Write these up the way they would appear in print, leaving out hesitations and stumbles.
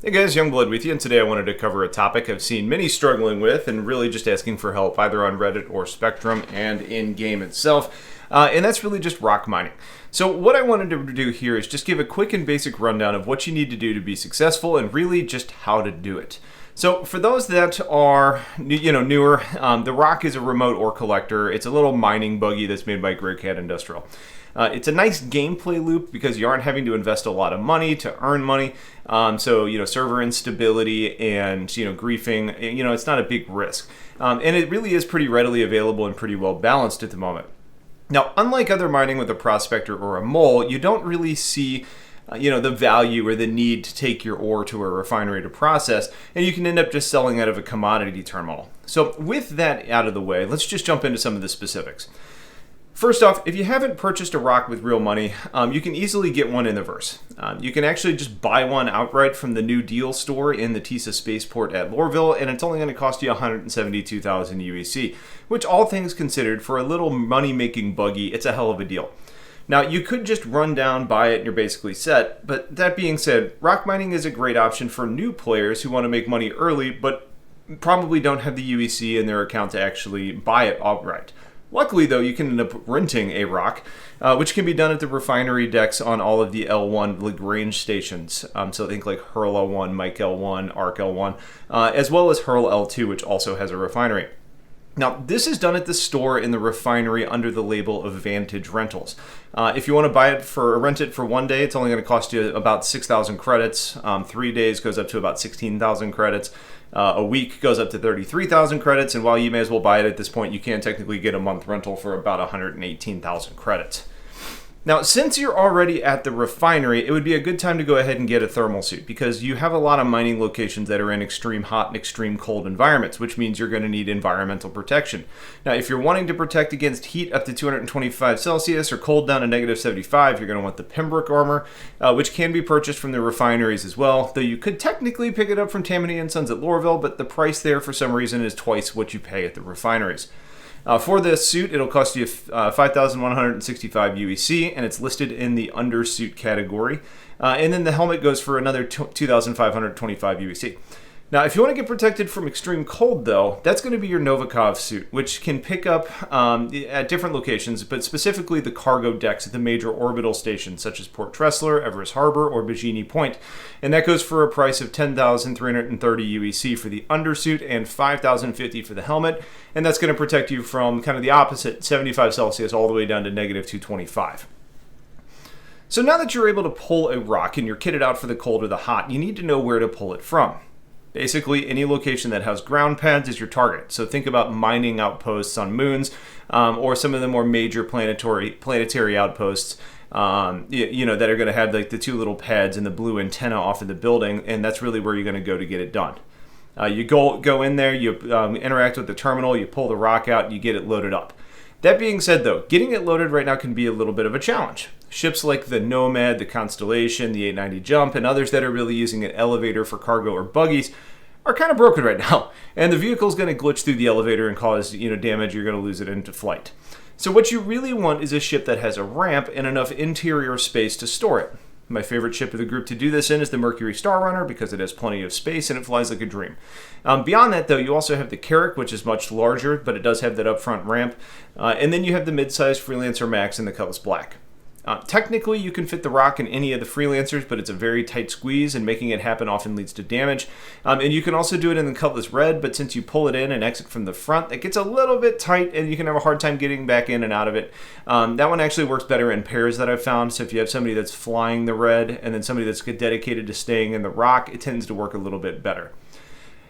Hey guys, Youngblood with you, and today I wanted to cover a topic I've seen many struggling with and really just asking for help either on Reddit or Spectrum and in-game itself, and that's really just rock mining. So what I wanted to do here is just give a quick and basic rundown of what you need to do to be successful and really just how to do it. So for those that are newer, the ROC is a remote ore collector. It's a little mining buggy that's made by Grey Cat Industrial. It's a nice gameplay loop because you aren't having to invest a lot of money to earn money. So server instability and griefing, it's not a big risk. And it really is pretty readily available and pretty well balanced at the moment. Now, unlike other mining with a prospector or a mole, you don't really see the value or the need to take your ore to a refinery to process, and you can end up just selling out of a commodity terminal. So with that out of the way, let's just jump into some of the specifics. First off, if you haven't purchased a rock with real money, you can easily get one in the verse. You can actually just buy one outright from the New Deal store in the TISA spaceport at Lorville, and it's only going to cost you 172,000 UEC, which all things considered, for a little money-making buggy, it's a hell of a deal. Now, you could just run down, buy it, and you're basically set, but that being said, rock mining is a great option for new players who want to make money early, but probably don't have the UEC in their account to actually buy it outright. Luckily, though, you can end up renting a rock, which can be done at the refinery decks on all of the L1 Lagrange stations. So think like Hurl L1, Mike L1, Arc L1, as well as Hurl L2, which also has a refinery. Now, this is done at the store in the refinery under the label of Vantage Rentals. If you want to buy it rent it for 1 day, it's only going to cost you about 6,000 credits. 3 days goes up to about 16,000 credits. A week goes up to 33,000 credits, and while you may as well buy it at this point, you can technically get a month rental for about 118,000 credits. Now, since you're already at the refinery, it would be a good time to go ahead and get a thermal suit because you have a lot of mining locations that are in extreme hot and extreme cold environments, which means you're going to need environmental protection. Now, if you're wanting to protect against heat up to 225 Celsius or cold down to negative 75, you're going to want the Pembroke armor, which can be purchased from the refineries as well, though you could technically pick it up from Tammany & Sons at Lorville, but the price there for some reason is twice what you pay at the refineries. For this suit, it'll cost you 5,165 UEC, and it's listed in the undersuit category. And then the helmet goes for another 2,525 UEC. Now, if you want to get protected from extreme cold, though, that's going to be your Novikov suit, which can pick up at different locations, but specifically the cargo decks at the major orbital stations, such as Port Tressler, Everest Harbor, or Bajini Point. And that goes for a price of 10,330 UEC for the undersuit and 5,050 for the helmet. And that's going to protect you from kind of the opposite, 75 Celsius, all the way down to negative 225. So now that you're able to pull a rock and you're kitted out for the cold or the hot, you need to know where to pull it from. Basically, any location that has ground pads is your target. So think about mining outposts on moons, or some of the more major planetary outposts, that are going to have like the two little pads and the blue antenna off of the building, and that's really where you're going to go to get it done. You go in there, you interact with the terminal, you pull the rock out, you get it loaded up. That being said, though, getting it loaded right now can be a little bit of a challenge. Ships like the Nomad, the Constellation, the 890 Jump, and others that are really using an elevator for cargo or buggies are kind of broken right now. And the vehicle's going to glitch through the elevator and cause damage. You're going to lose it into flight. So what you really want is a ship that has a ramp and enough interior space to store it. My favorite ship of the group to do this in is the Mercury Star Runner because it has plenty of space and it flies like a dream. Beyond that, though, you also have the Carrack, which is much larger, but it does have that upfront ramp. And then you have the mid-sized Freelancer Max and the Cutlass Black. Technically, you can fit the rock in any of the Freelancers, but it's a very tight squeeze, and making it happen often leads to damage. And you can also do it in the Cutlass Red, but since you pull it in and exit from the front, it gets a little bit tight, and you can have a hard time getting back in and out of it. That one actually works better in pairs that I've found, so if you have somebody that's flying the Red, and then somebody that's dedicated to staying in the rock, it tends to work a little bit better.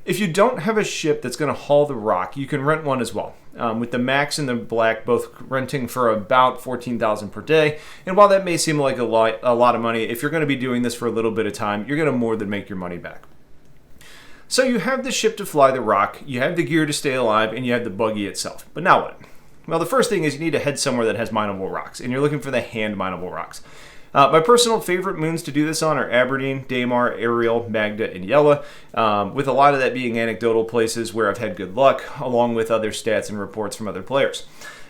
If you don't have a ship that's going to haul the rock, you can rent one as well. With the Max and the Black both renting for about $14,000 per day. And while that may seem like a lot of money, if you're going to be doing this for a little bit of time, you're going to more than make your money back. So you have the ship to fly the rock, you have the gear to stay alive, and you have the buggy itself. But now what? Well, the first thing is you need to head somewhere that has mineable rocks, and you're looking for the hand mineable rocks. My personal favorite moons to do this on are Aberdeen, Daymar, Ariel, Magda, and Yella, with a lot of that being anecdotal places where I've had good luck, along with other stats and reports from other players.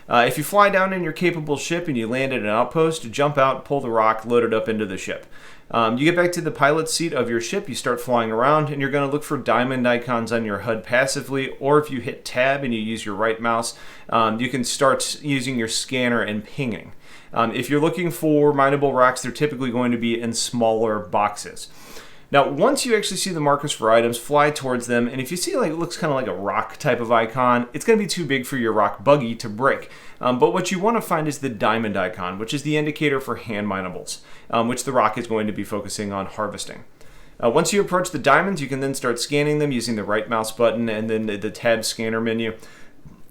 If you fly down in your capable ship and you land at an outpost, jump out, pull the rock, load it up into the ship. You get back to the pilot's seat of your ship, you start flying around, and you're going to look for diamond icons on your HUD passively, or if you hit tab and you use your right mouse, you can start using your scanner and pinging. If you're looking for mineable rocks, they're typically going to be in smaller boxes. Now, once you actually see the markers for items, fly towards them, and if you see like it looks kind of like a rock type of icon, it's going to be too big for your rock buggy to break. But what you want to find is the diamond icon, which is the indicator for hand minables, which the rock is going to be focusing on harvesting. Once you approach the diamonds, you can then start scanning them using the right mouse button and then the tab scanner menu.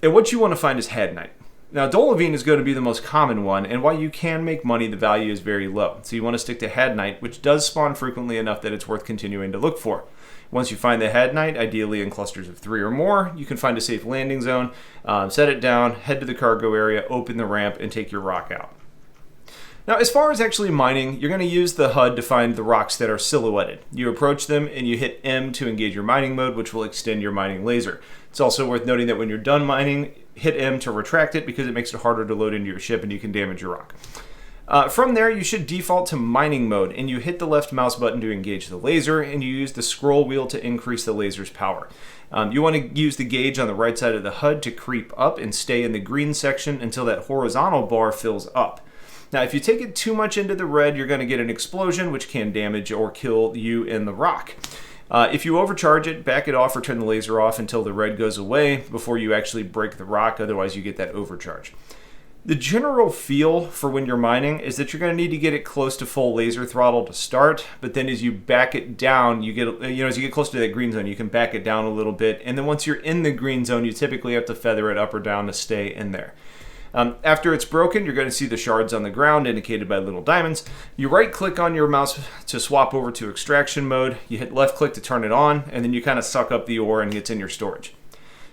And what you want to find is hadnite. Now, Dolivine is going to be the most common one, and while you can make money, the value is very low. So you want to stick to hadnite, which does spawn frequently enough that it's worth continuing to look for. Once you find the hadnite, ideally in clusters of 3 or more, you can find a safe landing zone, set it down, head to the cargo area, open the ramp, and take your rock out. Now, as far as actually mining, you're going to use the HUD to find the rocks that are silhouetted. You approach them and you hit M to engage your mining mode, which will extend your mining laser. It's also worth noting that when you're done mining, hit M to retract it because it makes it harder to load into your ship and you can damage your rock. From there, you should default to mining mode, and you hit the left mouse button to engage the laser, and you use the scroll wheel to increase the laser's power. You want to use the gauge on the right side of the HUD to creep up and stay in the green section until that horizontal bar fills up. Now, if you take it too much into the red, you're going to get an explosion, which can damage or kill you in the rock. If you overcharge it, back it off or turn the laser off until the red goes away before you actually break the rock, otherwise you get that overcharge. The general feel for when you're mining is that you're going to need to get it close to full laser throttle to start, but then as you back it down, as you get close to that green zone, you can back it down a little bit, and then once you're in the green zone, you typically have to feather it up or down to stay in there. After it's broken, you're going to see the shards on the ground indicated by little diamonds. You right click on your mouse to swap over to extraction mode. You hit left click to turn it on, and then you kind of suck up the ore and it's in your storage.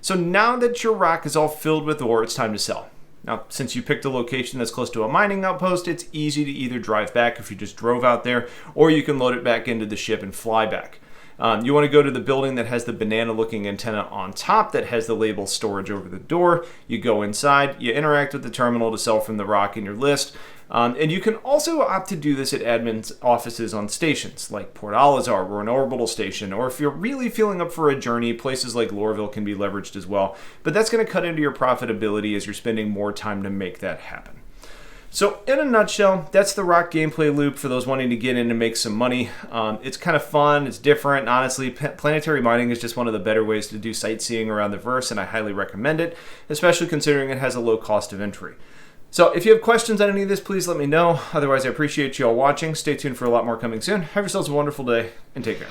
So now that your rock is all filled with ore, it's time to sell. Now, since you picked a location that's close to a mining outpost, it's easy to either drive back if you just drove out there, or you can load it back into the ship and fly back. You want to go to the building that has the banana-looking antenna on top that has the label storage over the door. You go inside, you interact with the terminal to sell from the rock in your list. And you can also opt to do this at admin's offices on stations, like Port Alizar or an orbital station, or if you're really feeling up for a journey, places like Lorville can be leveraged as well. But that's going to cut into your profitability as you're spending more time to make that happen. So in a nutshell, that's the rock gameplay loop for those wanting to get in and make some money. It's kind of fun, it's different. Honestly, planetary mining is just one of the better ways to do sightseeing around the verse, and I highly recommend it, especially considering it has a low cost of entry. So if you have questions on any of this, please let me know. Otherwise, I appreciate you all watching. Stay tuned for a lot more coming soon. Have yourselves a wonderful day, and take care.